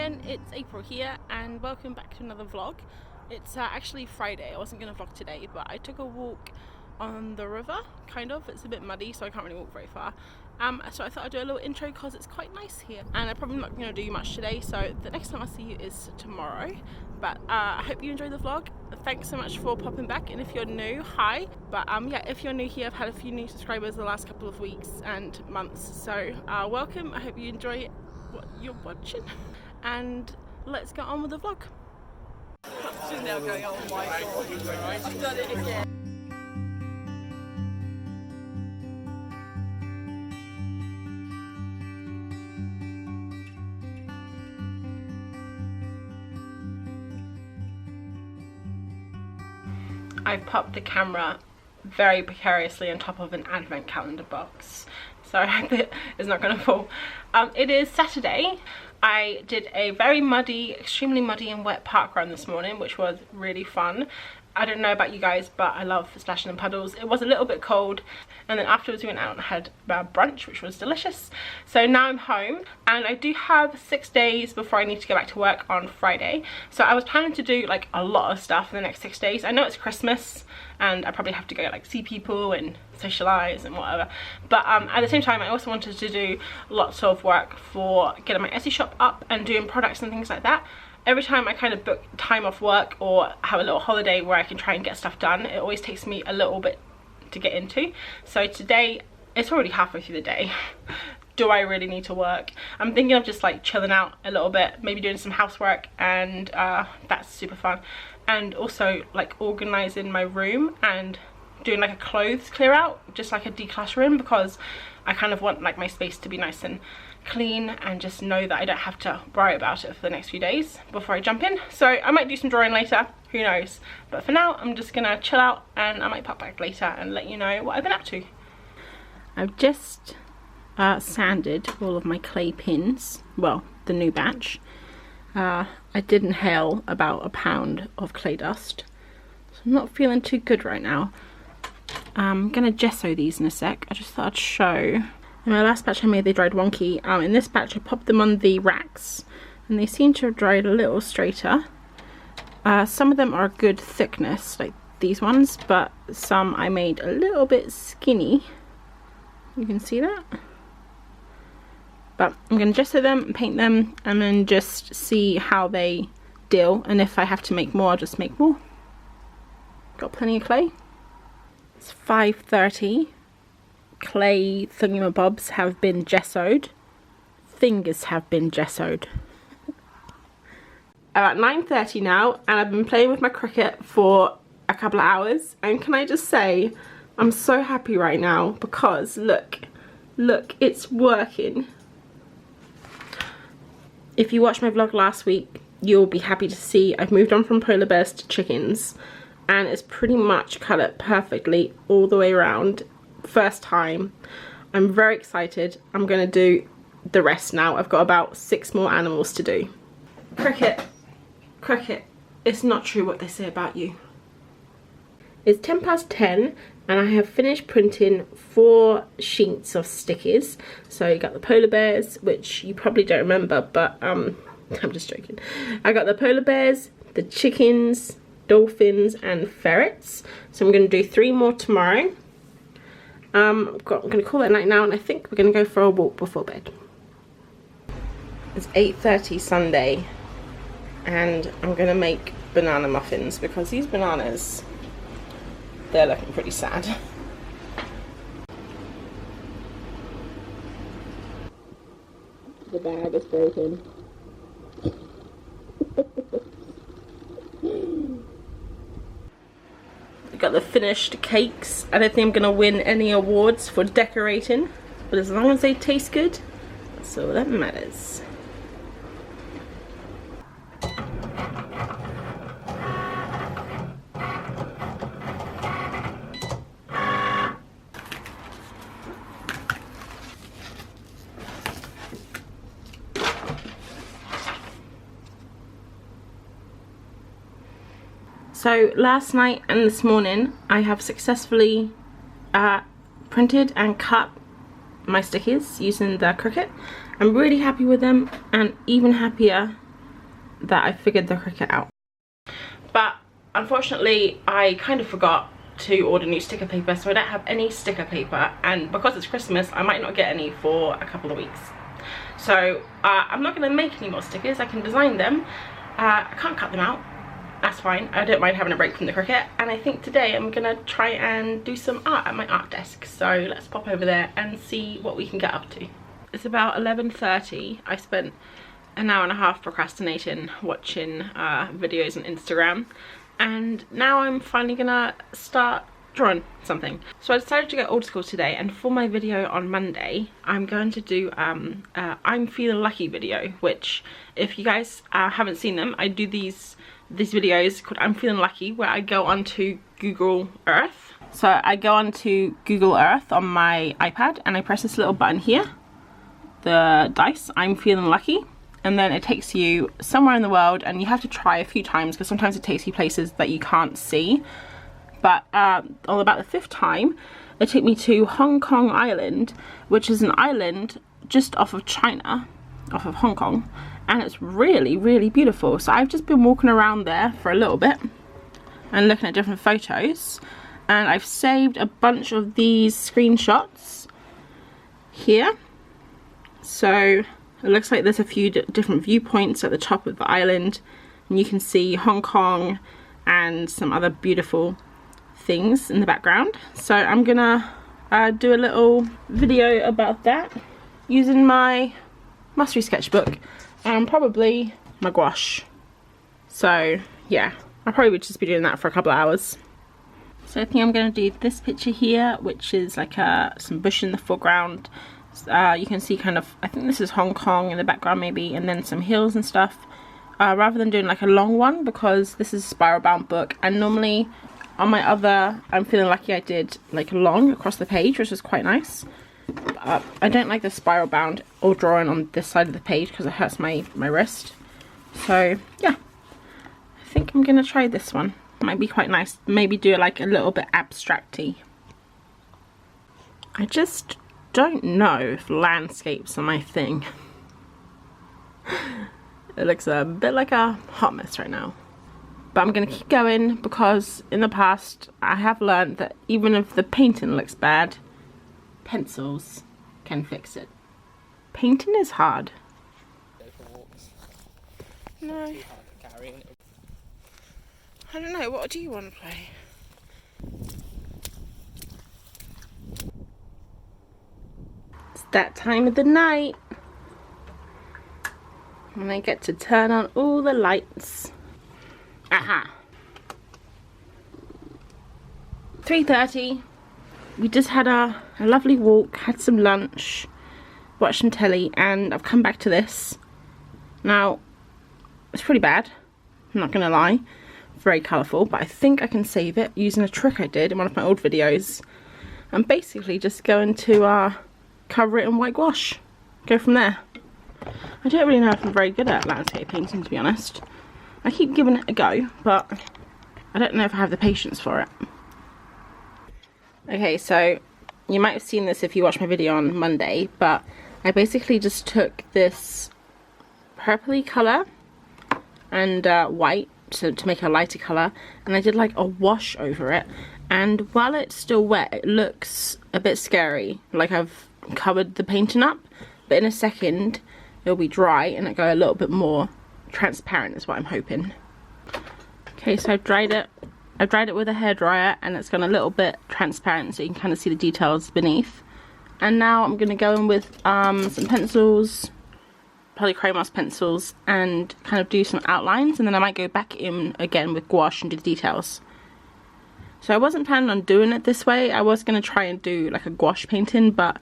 again, it's April here and welcome back to another vlog. It's actually Friday. I wasn't going to vlog today, but I took a walk on the river, kind of. It's a bit muddy, so I can't really walk very far. So I thought I'd do a little intro because it's quite nice here. And I'm probably not going to do much today, so the next time I see you is tomorrow. But I hope you enjoyed the vlog. Thanks so much for popping back, and if you're new, hi. But yeah, if you're new here, I've had a few new subscribers the last couple of weeks and months, so welcome. I hope you enjoy what you're watching, and let's get on with the vlog. She's now going, oh my god, I've done it again. I've popped the camera very precariously on top of an advent calendar box, so I hope it is not going to fall. It is Saturday. I did a very muddy, extremely muddy and wet park run this morning, which was really fun. I don't know about you guys, but I love splashing in puddles. It was a little bit cold, and then afterwards we went out and had brunch, which was delicious. So now I'm home, and I do have 6 days before I need to go back to work on Friday. So I was planning to do like a lot of stuff in the next 6 days. I know it's Christmas, and I probably have to go like see people and socialize and whatever. But at the same time, I also wanted to do lots of work for getting my Etsy shop up and doing products and things like that. Every time I kind of book time off work or have a little holiday where I can try and get stuff done, it always takes me a little bit to get into. So today, it's already halfway through the day. Do I really need to work? I'm thinking of just like chilling out a little bit, maybe doing some housework, and that's super fun. And also like organizing my room and doing like a clothes clear out, just like a decluttering, because I kind of want like my space to be nice and clean and just know that I don't have to worry about it for the next few days before I jump in. So I might do some drawing later, who knows, but for now I'm just gonna chill out, and I might pop back later and let you know what I've been up to. I've just sanded all of my clay pins, well, the new batch. I did inhale about a pound of clay dust, so I'm not feeling too good right now. I'm gonna gesso these in a sec. I just thought I'd show. In my last batch I made, they dried wonky. In this batch I popped them on the racks and they seem to have dried a little straighter. Some of them are a good thickness, like these ones, but some I made a little bit skinny. You can see that. But I'm going to gesso them and paint them, and then just see how they deal, and if I have to make more, I'll just make more. Got plenty of clay. It's 5:30. Clay thingamabobs have been gessoed. Fingers have been gessoed. About 9:30 now, and I've been playing with my Cricut for a couple of hours, and can I just say, I'm so happy right now because look, it's working. If you watched my vlog last week, you'll be happy to see I've moved on from polar bears to chickens, and it's pretty much cut it perfectly all the way around. First time. I'm very excited. I'm gonna do the rest now. I've got about 6 more animals to do. Cricket, it's not true what they say about you. It's 10:10 and I have finished printing 4 sheets of stickers. So you got the polar bears, which you probably don't remember, but I'm just joking. I got the polar bears, the chickens, dolphins and ferrets. So I'm gonna do 3 more tomorrow. I'm going to call it a night now, and I think we're going to go for a walk before bed. It's 8:30 Sunday, and I'm going to make banana muffins because these bananas, they're looking pretty sad. The bag is broken. Got the finished cakes. I don't think I'm gonna win any awards for decorating, but as long as they taste good, that's all that matters. So last night and this morning I have successfully printed and cut my stickers using the Cricut. I'm really happy with them, and even happier that I figured the Cricut out. But unfortunately I kind of forgot to order new sticker paper, so I don't have any sticker paper, and because it's Christmas I might not get any for a couple of weeks. So I'm not going to make any more stickers. I can design them. I can't cut them out. That's fine. I don't mind having a break from the Cricut, and I think today I'm going to try and do some art at my art desk. So let's pop over there and see what we can get up to. It's about 11:30. I spent an hour and a half procrastinating watching videos on Instagram, and now I'm finally gonna start drawing something. So I decided to go old school today, and for my video on Monday I'm going to do I'm feeling lucky video, which if you guys haven't seen them, I do these videos called I'm Feeling Lucky, where I go onto Google Earth. So I go onto Google Earth on my iPad and I press this little button here, the dice, I'm feeling lucky, and then it takes you somewhere in the world, and you have to try a few times because sometimes it takes you places that you can't see. But on about the 5th time it took me to Hong Kong Island, which is an island just off of China, off of Hong Kong, and it's really, really beautiful. So I've just been walking around there for a little bit and looking at different photos, and I've saved a bunch of these screenshots here. So it looks like there's a few different viewpoints at the top of the island, and you can see Hong Kong and some other beautiful things in the background. So I'm gonna do a little video about that using my mastery sketchbook and probably my gouache. So yeah, I'll probably just be doing that for a couple of hours. So I think I'm gonna do this picture here, which is like some bush in the foreground. You can see kind of, I think this is Hong Kong in the background maybe, and then some hills and stuff, rather than doing like a long one, because this is a spiral bound book, and normally on my other I'm Feeling Lucky I did like long across the page, which was quite nice. I don't like the spiral bound or drawing on this side of the page because it hurts my wrist. So yeah, I think I'm gonna try this one. Might be quite nice. Maybe do it like a little bit abstracty. I just don't know if landscapes are my thing. It looks a bit like a hot mess right now, but I'm gonna keep going because in the past I have learned that even if the painting looks bad, pencils can fix it. Painting is hard. Go for walks. No. Too hard to carry. I don't know, what do you want to play? It's that time of the night when I get to turn on all the lights. Aha! 3:30. We just had a lovely walk, had some lunch, watched some telly, and I've come back to this. Now, it's pretty bad, I'm not gonna lie. Very colourful, but I think I can save it using a trick I did in one of my old videos. I'm basically just going to cover it in white gouache. Go from there. I don't really know if I'm very good at landscape painting, to be honest. I keep giving it a go, but I don't know if I have the patience for it. Okay, so you might have seen this if you watched my video on Monday, but I basically just took this purpley colour and white to make a lighter colour, and I did like a wash over it, and while it's still wet it looks a bit scary, like I've covered the painting up, but in a second it'll be dry and it'll go a little bit more transparent is what I'm hoping. Okay, so I've dried it with a hairdryer and it's gone a little bit transparent so you can kind of see the details beneath. And now I'm going to go in with some pencils, polychromos pencils, and kind of do some outlines, and then I might go back in again with gouache and do the details. So I wasn't planning on doing it this way. I was going to try and do like a gouache painting, but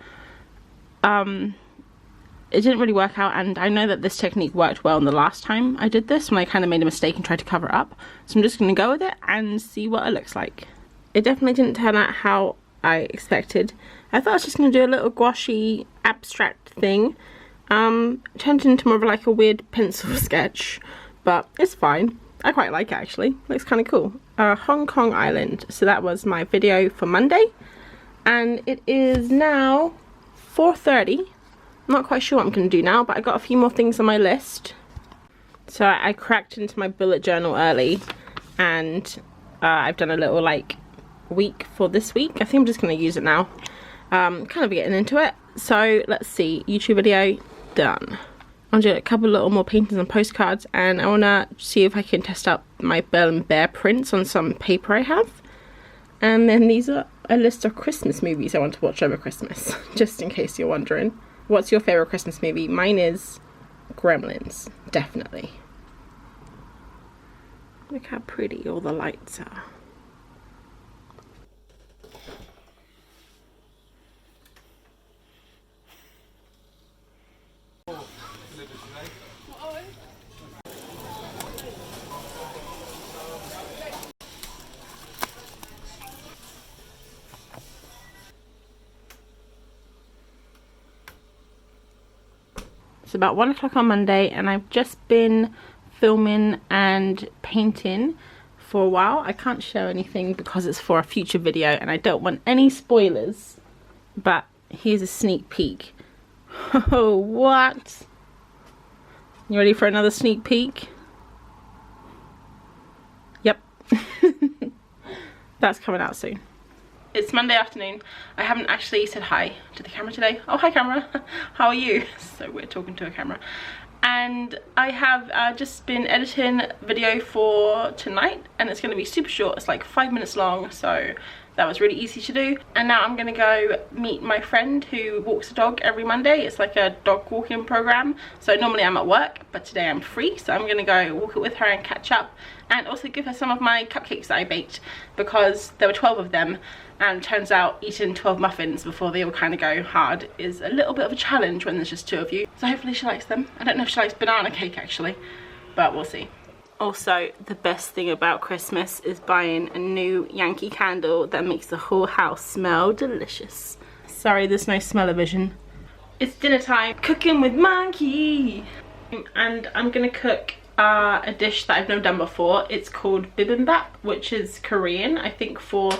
it didn't really work out, and I know that this technique worked well the last time I did this when I kind of made a mistake and tried to cover it up. So I'm just going to go with it and see what it looks like. It definitely didn't turn out how I expected. I thought I was just going to do a little gouache abstract thing. Turned into more of like a weird pencil sketch, but it's fine. I quite like it actually. Looks kind of cool. Hong Kong Island. So that was my video for Monday, and it is now 4:30. I'm not quite sure what I'm going to do now, but I got a few more things on my list. So I cracked into my bullet journal early, and I've done a little like week for this week. I think I'm just going to use it now. Kind of getting into it. So let's see, YouTube video done. I'll do a couple little more paintings and postcards, and I want to see if I can test out my Belle and Bear prints on some paper I have. And then these are a list of Christmas movies I want to watch over Christmas, just in case you're wondering. What's your favourite Christmas movie? Mine is Gremlins, definitely. Look how pretty all the lights are. It's about 1 o'clock on Monday, and I've just been filming and painting for a while. I can't show anything because it's for a future video and I don't want any spoilers, but here's a sneak peek. Oh, what? You ready for another sneak peek? Yep. That's coming out soon. It's Monday afternoon. I haven't actually said hi to the camera today. Oh, hi camera. How are you? So weird talking to a camera. And I have just been editing video for tonight, and it's going to be super short. It's like 5 minutes long, so that was really easy to do. And now I'm going to go meet my friend who walks a dog every Monday. It's like a dog walking program. So normally I'm at work, but today I'm free, so I'm going to go walk it with her and catch up, and also give her some of my cupcakes that I baked, because there were 12 of them, and turns out eating 12 muffins before they all kind of go hard is a little bit of a challenge when there's just 2 of you. So hopefully she likes them. I don't know if she likes banana cake actually, but we'll see. Also, the best thing about Christmas is buying a new Yankee candle that makes the whole house smell delicious. Sorry, there's no smell-o-vision. It's dinner time, cooking with Monkey. And I'm gonna cook a dish that I've never done before. It's called bibimbap, which is Korean, I think, for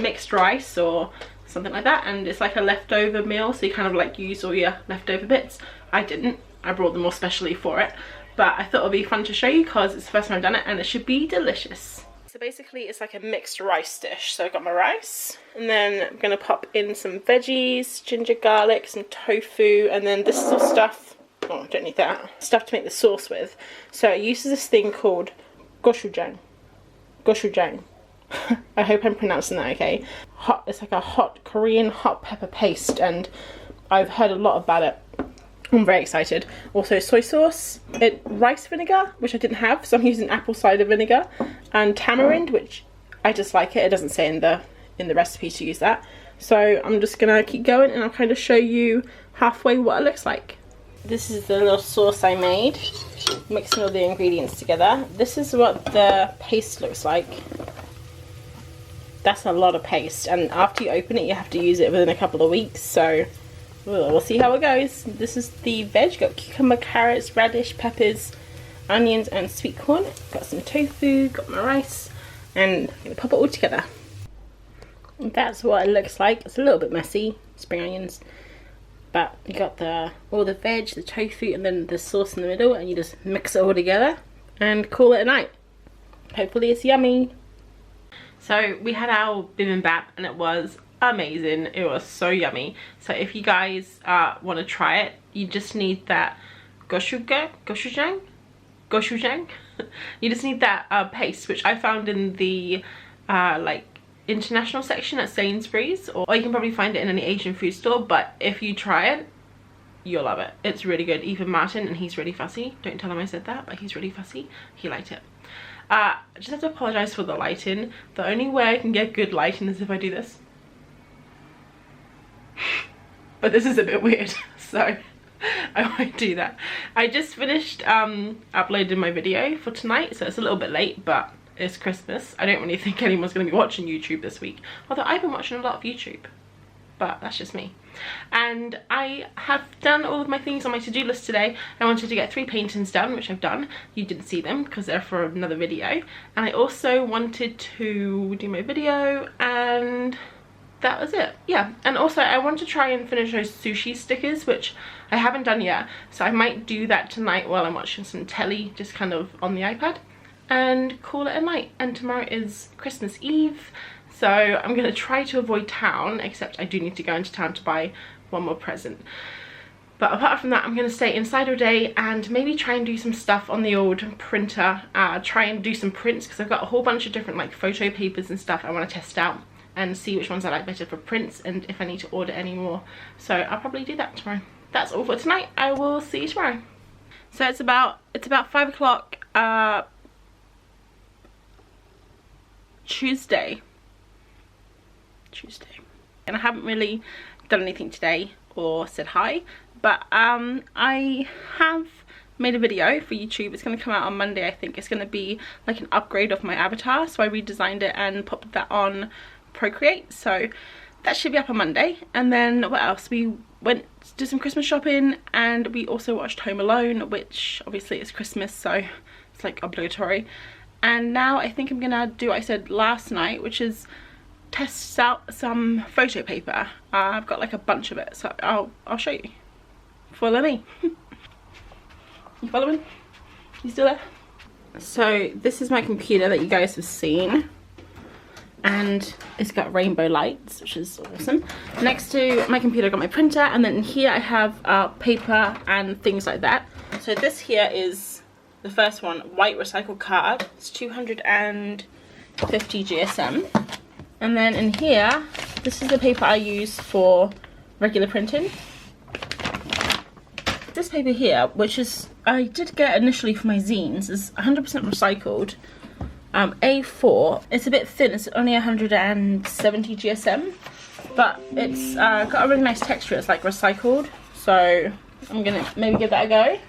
mixed rice or something like that, and it's like a leftover meal, so you kind of like use all your leftover bits. I didn't, I brought them all specially for it, but I thought it would be fun to show you because it's the first time I've done it, and it should be delicious. So basically it's like a mixed rice dish. So I've got my rice, and then I'm gonna pop in some veggies, ginger, garlic, some tofu, and then this is all stuff, oh I don't need that, stuff to make the sauce with. So it uses this thing called gochujang. I hope I'm pronouncing that okay. It's like a hot Korean hot pepper paste, and I've heard a lot about it. I'm very excited. Also soy sauce, rice vinegar, which I didn't have, so I'm using apple cider vinegar, and tamarind, which I just like it. It doesn't say in the recipe to use that. So I'm just gonna keep going, and I'll kind of show you halfway what it looks like. This is the little sauce I made, mixing all the ingredients together. This is what the paste looks like. That's a lot of paste, and after you open it you have to use it within a couple of weeks, so we'll see how it goes. This is the veg. Got cucumber, carrots, radish, peppers, onions and sweet corn. Got some tofu, got my rice, and I'm going to pop it all together. And that's what it looks like. It's a little bit messy, spring onions, but you got all the veg, the tofu, and then the sauce in the middle, and you just mix it all together and call it a night. Hopefully it's yummy. So we had our bibimbap and it was amazing. It was so yummy. So if you guys want to try it, you just need that gochujang. You just need that paste, which I found in the like international section at Sainsbury's, or you can probably find it in any Asian food store. But if you try it, you'll love it. It's really good. Even Martin, and he's really fussy. Don't tell him I said that, but he's really fussy. He liked it. I just have to apologise for the lighting. The only way I can get good lighting is if I do this. But this is a bit weird, so I won't do that. I just finished uploading my video for tonight, so it's a little bit late, but it's Christmas. I don't really think anyone's going to be watching YouTube this week. Although I've been watching a lot of YouTube, but that's just me. And I have done all of my things on my to-do list today. I wanted to get 3 paintings done, which I've done. You didn't see them because they're for another video. And I also wanted to do my video, and that was it. Yeah, and also I want to try and finish those sushi stickers, which I haven't done yet, so I might do that tonight while I'm watching some telly, just kind of on the iPad, and call it a night. And tomorrow is Christmas Eve, so I'm gonna try to avoid town, except I do need to go into town to buy one more present. But apart from that, I'm going to stay inside all day and maybe try and do some stuff on the old printer. Try and do some prints, because I've got a whole bunch of different like photo papers and stuff I want to test out and see which ones I like better for prints and if I need to order any more. So I'll probably do that tomorrow. That's all for tonight. I will see you tomorrow. So it's about 5 o'clock Tuesday. And I haven't really done anything today or said hi, but I have made a video for YouTube. It's going to come out on Monday, I think. It's going to be like an upgrade of my avatar, so I redesigned it and popped that on Procreate, so that should be up on Monday. And then what else, we went to do some Christmas shopping, and we also watched Home Alone, which obviously is Christmas, so it's like obligatory. And now I think I'm gonna do what I said last night, which is test out some photo paper. I've got like a bunch of it, so I'll show you. Follow me. You following? You still there? So this is my computer that you guys have seen, and it's got rainbow lights, which is awesome. Next to my computer I got my printer, and then here I have paper and things like that. So this here is the first one, white recycled card. It's 250 GSM. And then in here, this is the paper I use for regular printing. This paper here, which is, I did get initially for my zines, is 100% recycled. A4, it's a bit thin, it's only 170 GSM, but it's got a really nice texture. It's like recycled, so I'm gonna maybe give that a go.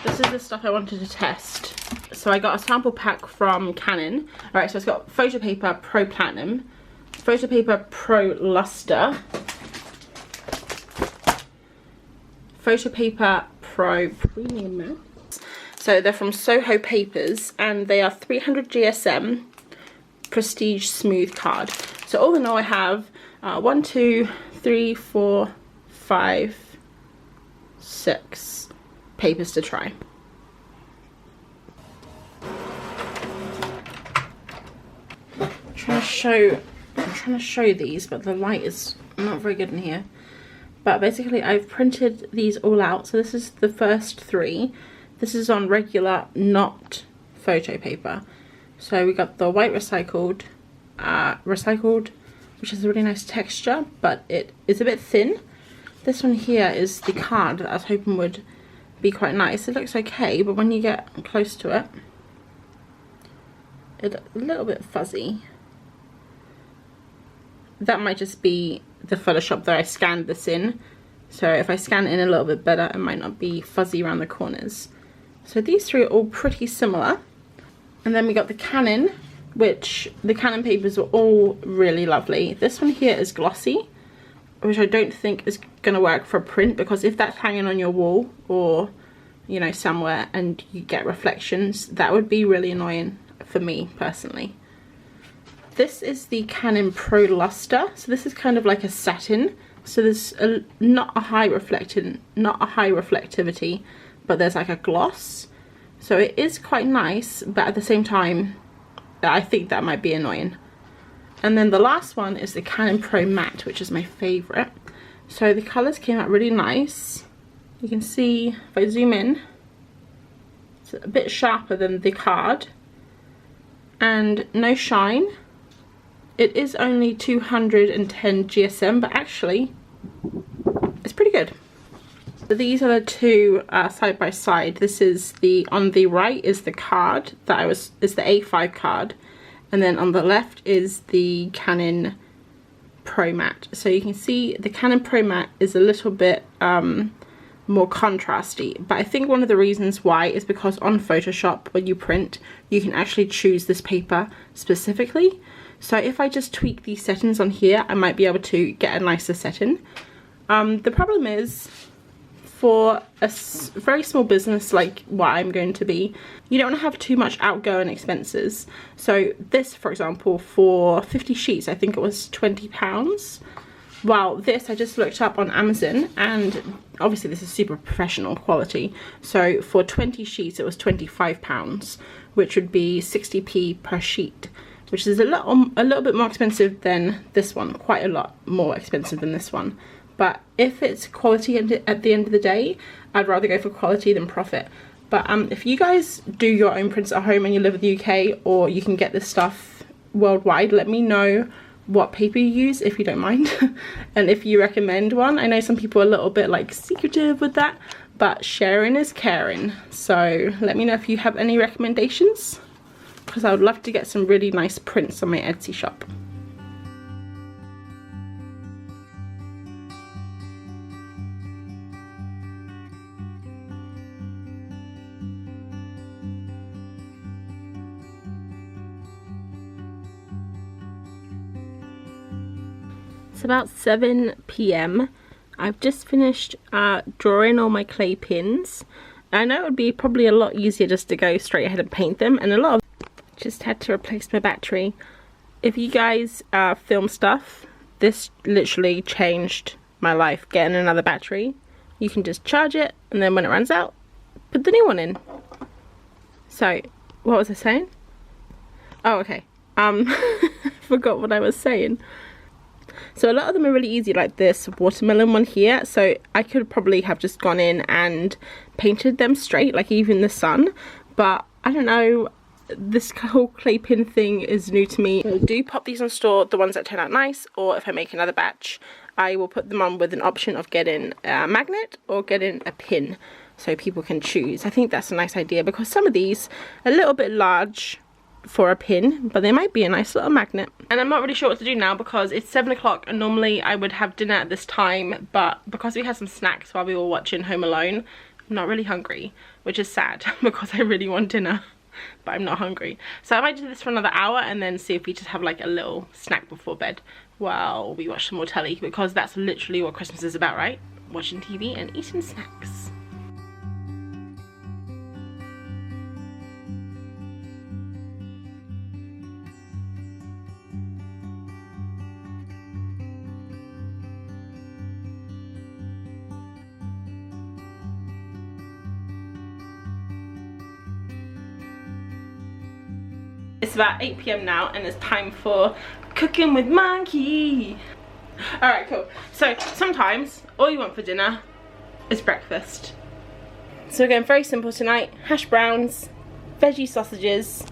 This is the stuff I wanted to test. So I got a sample pack from Canon. Alright, so it's got photo paper Pro Platinum, photo paper Pro Luster, photo paper Pro Premium Matte. So they're from Soho Papers, and they are 300 GSM Prestige Smooth Card. So all in all I have 1, 2, 3, 4, 5, 6 papers to try. I'm trying to show these, but the light is not very good in here. But basically I've printed these all out. So this is the first 3. This is on regular, not photo paper. So we got the white recycled, which has a really nice texture, but it is a bit thin. This one here is the card that I was hoping would be quite nice. It looks okay, but when you get close to it, it's a little bit fuzzy. That might just be the Photoshop that I scanned this in. So if I scan it in a little bit better, it might not be fuzzy around the corners. So these 3 are all pretty similar. And then we got the Canon, which the Canon papers were all really lovely. This one here is glossy, which I don't think is going to work for a print, because if that's hanging on your wall or, you know, somewhere and you get reflections, that would be really annoying for me personally. This is the Canon Pro Luster. So this is kind of like a satin. So there's not a high reflectivity, but there's like a gloss. So it is quite nice, but at the same time, I think that might be annoying. And then the last one is the Canon Pro Matte, which is my favorite. So the colors came out really nice. You can see, if I zoom in, it's a bit sharper than the card. And no shine. It is only 210 GSM, but actually, it's pretty good. So these are the 2 side by side. This is on the right is the card that is the A5 card, and then on the left is the Canon Pro Matte. So you can see the Canon Pro Matte is a little bit more contrasty, but I think one of the reasons why is because on Photoshop, when you print, you can actually choose this paper specifically. So if I just tweak these settings on here, I might be able to get a nicer setting. The problem is, for a very small business like what I'm going to be, you don't want to have too much outgoing expenses. So this, for example, for 50 sheets, I think it was £20. While this, I just looked up on Amazon, and obviously this is super professional quality. So for 20 sheets, it was £25, which would be 60p per sheet, which is a little bit more expensive than this one, quite a lot more expensive than this one. But if it's quality at the end of the day, I'd rather go for quality than profit. But if you guys do your own prints at home and you live in the UK, or you can get this stuff worldwide, let me know what paper you use, if you don't mind, and if you recommend one. I know some people are a little bit like secretive with that, but sharing is caring. So let me know if you have any recommendations, because I would love to get some really nice prints on my Etsy shop. It's about 7 p.m. I've just finished drawing all my clay pins. I know it would be probably a lot easier just to go straight ahead and paint them, and a lot of just had to replace my battery. If you guys film stuff, this literally changed my life, getting another battery. You can just charge it, and then when it runs out, put the new one in. So what was I saying? Oh, okay. Forgot what I was saying. So a lot of them are really easy, like this watermelon one here. So I could probably have just gone in and painted them straight, like even the sun. But I don't know, this whole clay pin thing is new to me. I do pop these on store, the ones that turn out nice, or if I make another batch, I will put them on with an option of getting a magnet or getting a pin, so people can choose. I think that's a nice idea, because some of these are a little bit large for a pin, but they might be a nice little magnet. And I'm not really sure what to do now, because it's 7 o'clock and normally I would have dinner at this time, but because we had some snacks while we were watching Home Alone, I'm not really hungry, which is sad because I really want dinner, but I'm not hungry. So I might do this for another hour and then see if we just have like a little snack before bed while we watch some more telly, because that's literally what Christmas is about, right? Watching TV and eating snacks. It's about 8 p.m. now, and it's time for cooking with Monkey. Alright, cool. So sometimes all you want for dinner is breakfast. So we're going very simple tonight. Hash browns, veggie sausages,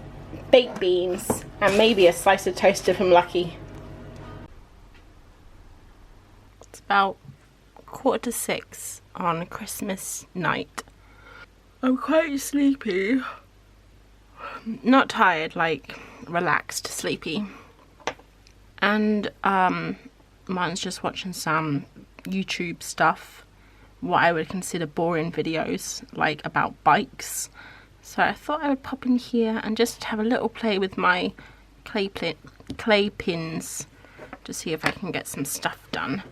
baked beans, and maybe a slice of toast if I'm lucky. It's about 5:45 on Christmas night. I'm quite sleepy. Not tired, like relaxed, sleepy. And mine's just watching some YouTube stuff, what I would consider boring videos, like about bikes. So I thought I would pop in here and just have a little play with my clay pins to see if I can get some stuff done.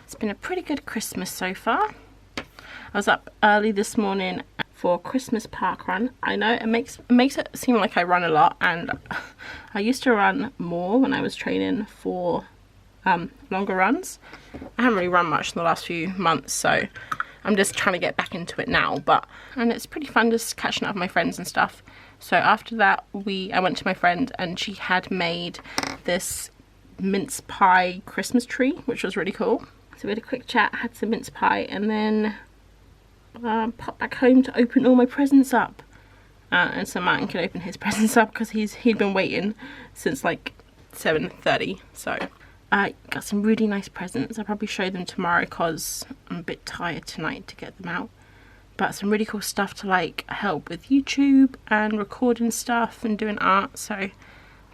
It's been a pretty good Christmas so far. I was up early this morning for Christmas park run. I know it makes it seem like I run a lot, and I used to run more when I was training for longer runs. I haven't really run much in the last few months, so I'm just trying to get back into it now. And it's pretty fun just catching up with my friends and stuff. So after that, I went to my friend, and she had made this mince pie Christmas tree, which was really cool. So we had a quick chat, had some mince pie, and then popped back home to open all my presents up, and so Martin could open his presents up because he'd been waiting since like 7:30. So I got some really nice presents. I'll probably show them tomorrow because I'm a bit tired tonight to get them out, but some really cool stuff to like help with YouTube and recording stuff and doing art, so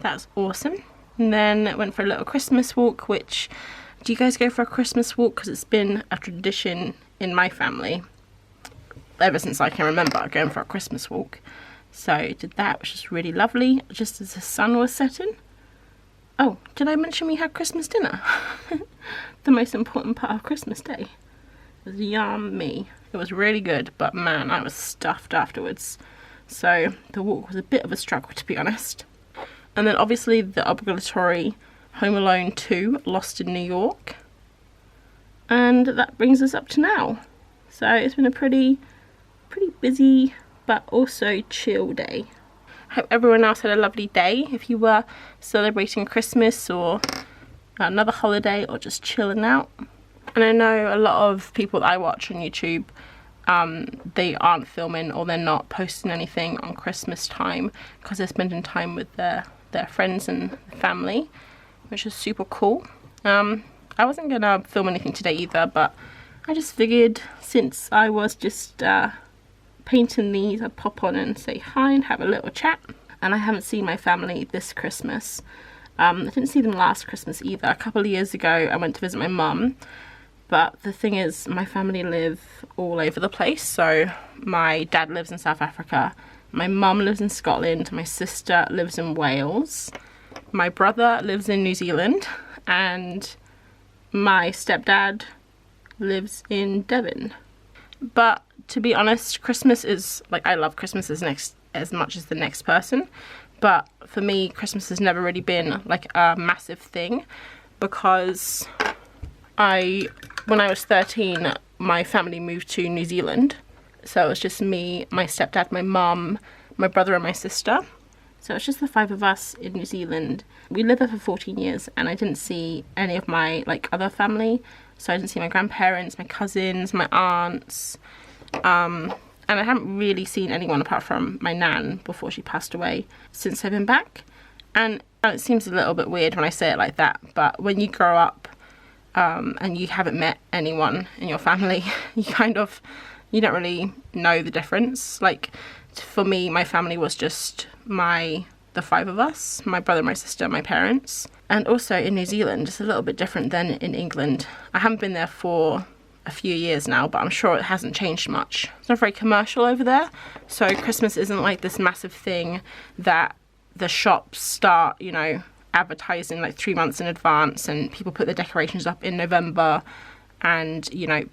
that's awesome. And then went for a little Christmas walk. Which, do you guys go for a Christmas walk? Because it's been a tradition in my family ever since I can remember, going for a Christmas walk. So did that, which was really lovely, just as the sun was setting. Oh, did I mention we had Christmas dinner? The most important part of Christmas Day. It was yummy. It was really good, but man, I was stuffed afterwards. So the walk was a bit of a struggle, to be honest. And then obviously the obligatory Home Alone 2, Lost in New York. And that brings us up to now. So it's been a pretty busy but also chill day. Hope everyone else had a lovely day. If you were celebrating Christmas or another holiday or just chilling out. And I know a lot of people that I watch on YouTube, they aren't filming or they're not posting anything on Christmas time because they're spending time with their friends and family, which is super cool. I wasn't gonna film anything today either, but I just figured since I was just painting these, I'd pop on and say hi and have a little chat. And I haven't seen my family this Christmas. I didn't see them last Christmas either. A couple of years ago I went to visit my mum, but the thing is my family live all over the place. So my dad lives in South Africa, my mum lives in Scotland, my sister lives in Wales, my brother lives in New Zealand, and my stepdad lives in Devon. But to be honest, Christmas is, like, I love Christmas as much as the next person, but for me Christmas has never really been like a massive thing because when I was 13 my family moved to New Zealand, so it was just me, my stepdad, my mum, my brother and my sister. So it's just the 5 of us in New Zealand. We lived there for 14 years and I didn't see any of my like other family. So I didn't see my grandparents, my cousins, my aunts. And I haven't really seen anyone apart from my nan before she passed away since I've been back. And it seems a little bit weird when I say it like that, but when you grow up and you haven't met anyone in your family, you don't really know the difference. Like, for me, my family was just the 5 of us, my brother, my sister, my parents. And also in New Zealand, it's a little bit different than in England. I haven't been there for a few years now, but I'm sure it hasn't changed much. It's not very commercial over there, so Christmas isn't like this massive thing that the shops start, you know, advertising like 3 months in advance, and people put the decorations up in November, and you know,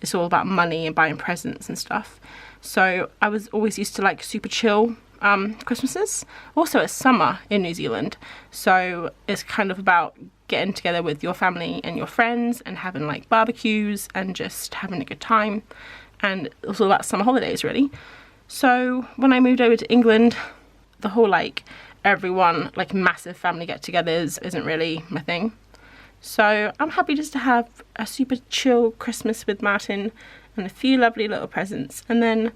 it's all about money and buying presents and stuff. So I was always used to like super chill Christmases. Also it's summer in New Zealand, so it's kind of about getting together with your family and your friends and having like barbecues and just having a good time, and it's all about summer holidays really. So when I moved over to England, the whole like everyone like massive family get-togethers isn't really my thing. So I'm happy just to have a super chill Christmas with Martin and a few lovely little presents, and then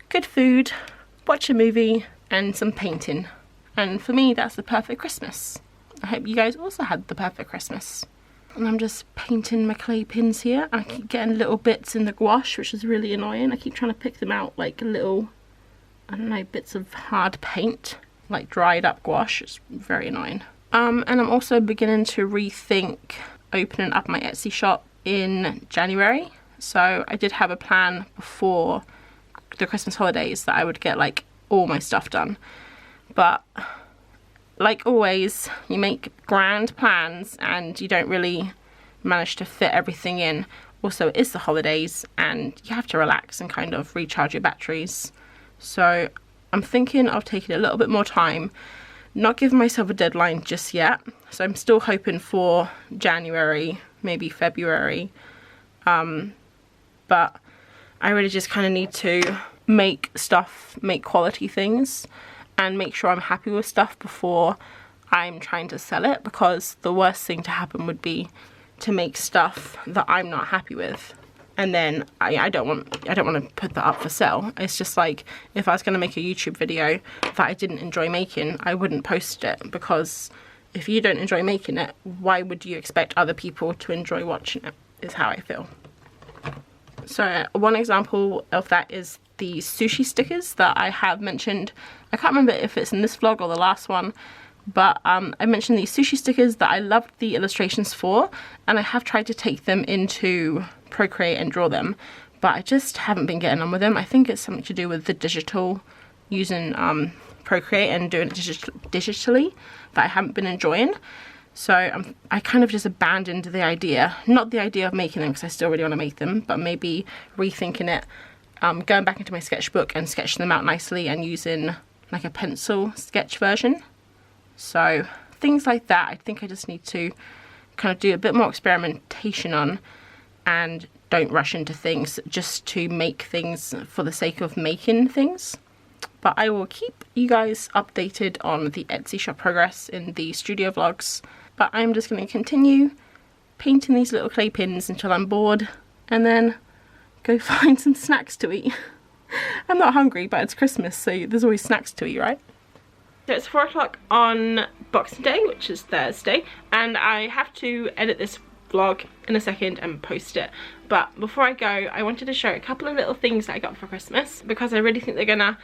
good food, watch a movie and some painting. And for me that's the perfect Christmas. I hope you guys also had the perfect Christmas. And I'm just painting my clay pins here. I keep getting little bits in the gouache, which is really annoying. I keep trying to pick them out like little, I don't know, bits of hard paint, like dried up gouache. It's very annoying. And I'm also beginning to rethink opening up my Etsy shop in January. So I did have a plan before the Christmas holidays that I would get like all my stuff done. But like always, you make grand plans and you don't really manage to fit everything in. Also, it is the holidays and you have to relax and kind of recharge your batteries. So I'm thinking of taking a little bit more time, not giving myself a deadline just yet. So I'm still hoping for January, maybe February. But I really just kind of need to make quality things and make sure I'm happy with stuff before I'm trying to sell it, because the worst thing to happen would be to make stuff that I'm not happy with, and then I don't want to put that up for sale. It's just like if I was going to make a YouTube video that I didn't enjoy making, I wouldn't post it, because if you don't enjoy making it, why would you expect other people to enjoy watching it, is how I feel. So one example of that is the sushi stickers that I have mentioned. I can't remember if it's in this vlog or the last one, but I mentioned these sushi stickers that I loved the illustrations for, and I have tried to take them into Procreate and draw them, but I just haven't been getting on with them. I think it's something to do with the digital, using Procreate and doing it digitally, that I haven't been enjoying. So I kind of just abandoned the idea, not the idea of making them because I still really want to make them, but maybe rethinking it, going back into my sketchbook and sketching them out nicely and using like a pencil sketch version. So things like that, I think I just need to kind of do a bit more experimentation on, and don't rush into things just to make things for the sake of making things. But I will keep you guys updated on the Etsy shop progress in the studio vlogs. But I'm just going to continue painting these little clay pins until I'm bored, and then go find some snacks to eat. I'm not hungry, but it's Christmas, so there's always snacks to eat, right? So it's 4 o'clock on Boxing Day, which is Thursday, and I have to edit this vlog in a second and post it. But before I go, I wanted to show a couple of little things that I got for Christmas, because I really think they're gonna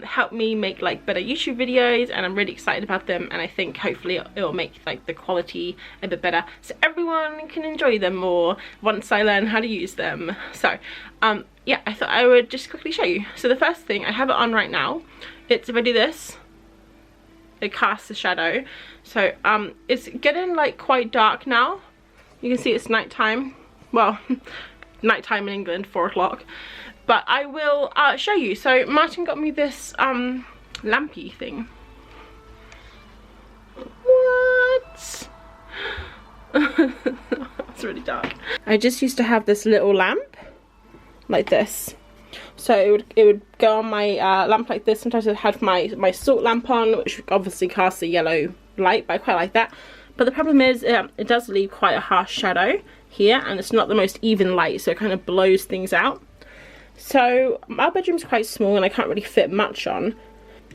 help me make like better YouTube videos, and I'm really excited about them, and I think hopefully it'll make like the quality a bit better so everyone can enjoy them more once I learn how to use them. So yeah, I thought I would just quickly show you. So the first thing, I have it on right now. It's, if I do this, it casts a shadow. So it's getting like quite dark now. You can see it's nighttime. Well, nighttime in England, 4 o'clock. But I will show you. So Martin got me this lampy thing. What? It's really dark. I just used to have this little lamp like this. So it would go on my lamp like this. Sometimes I had my salt lamp on, which obviously casts a yellow light, but I quite like that. But the problem is it does leave quite a harsh shadow here, and it's not the most even light, so it kind of blows things out. So our bedroom's quite small and I can't really fit much on,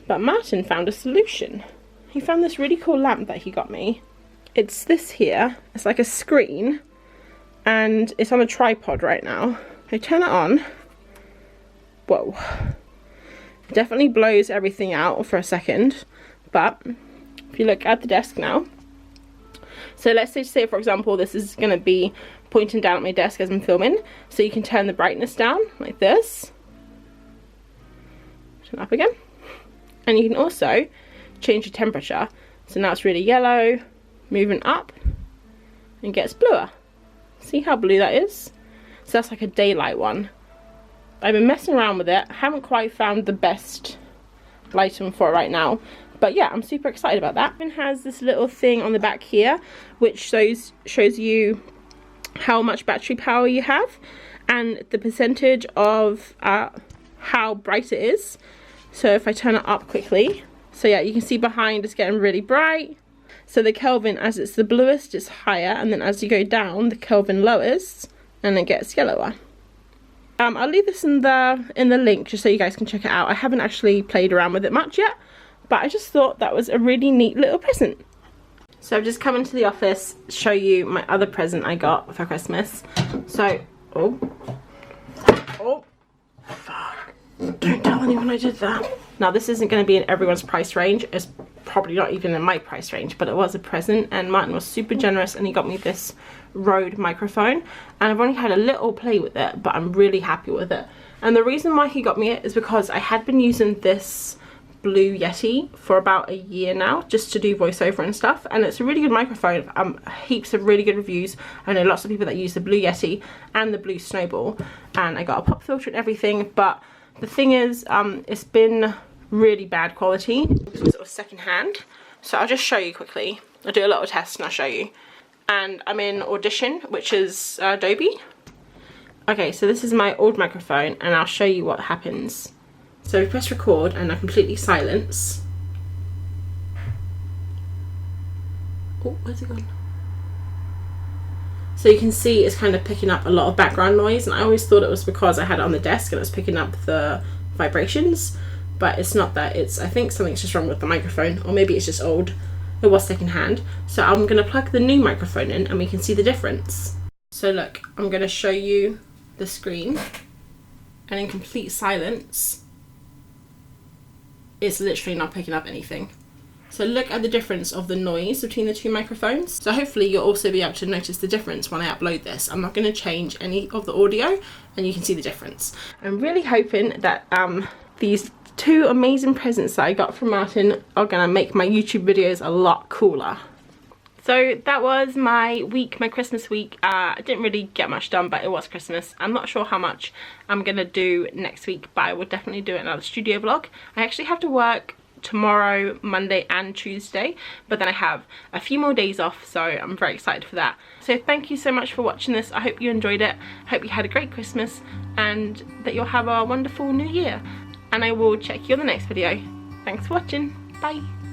but Martin found a solution. He found this really cool lamp that he got me. It's this here. It's like a screen, and it's on a tripod right now. I turn it on. Whoa. It definitely blows everything out for a second, but if you look at the desk now, so let's say for example this is going to be pointing down at my desk as I'm filming, so you can turn the brightness down like this, turn up again, and you can also change the temperature. So now it's really yellow, moving up, and gets bluer. See how blue that is? So that's like a daylight one. I've been messing around with it. I haven't quite found the best lighting for it right now, but yeah, I'm super excited about that. It has this little thing on the back here which shows you how much battery power you have and the percentage of how bright it is. So if I turn it up quickly, so yeah, you can see behind it's getting really bright. So the Kelvin, as it's the bluest, it's higher, and then as you go down the Kelvin lowers and it gets yellower. I'll leave this in the link just so you guys can check it out. I haven't actually played around with it much yet, but I just thought that was a really neat little present. So I've just come into the office to show you my other present I got for Christmas. So, oh, fuck. Don't tell anyone I did that. Now this isn't going to be in everyone's price range. It's probably not even in my price range, but it was a present, and Martin was super generous and he got me this Rode microphone, and I've only had a little play with it, but I'm really happy with it. And the reason why he got me it is because I had been using this Blue Yeti for about a year now just to do voiceover and stuff, and it's a really good microphone. Heaps of really good reviews. I know lots of people that use the Blue Yeti and the Blue Snowball, and I got a pop filter and everything, but the thing is it's been really bad quality, sort of secondhand. So I'll just show you quickly. I'll do a little test and I'll show you. And I'm in Audition, which is Adobe. Okay, so this is my old microphone, and I'll show you what happens. So we press record and I completely silence. Oh, where's it gone? So you can see it's kind of picking up a lot of background noise, and I always thought it was because I had it on the desk and it was picking up the vibrations, but it's not that. I think something's just wrong with the microphone, or maybe it's just old. It was secondhand. So I'm going to plug the new microphone in and we can see the difference. So look, I'm going to show you the screen, and in complete silence it's literally not picking up anything. So look at the difference of the noise between the two microphones. So hopefully you'll also be able to notice the difference when I upload this. I'm not going to change any of the audio and you can see the difference. I'm really hoping that these two amazing presents that I got from Martin are going to make my YouTube videos a lot cooler. So that was my week, my Christmas week. I didn't really get much done, but it was Christmas. I'm not sure how much I'm gonna do next week, but I will definitely do another studio vlog. I actually have to work tomorrow, Monday and Tuesday, but then I have a few more days off, so I'm very excited for that. So thank you so much for watching this. I hope you enjoyed it. I hope you had a great Christmas and that you'll have a wonderful new year. And I will check you on the next video. Thanks for watching. Bye.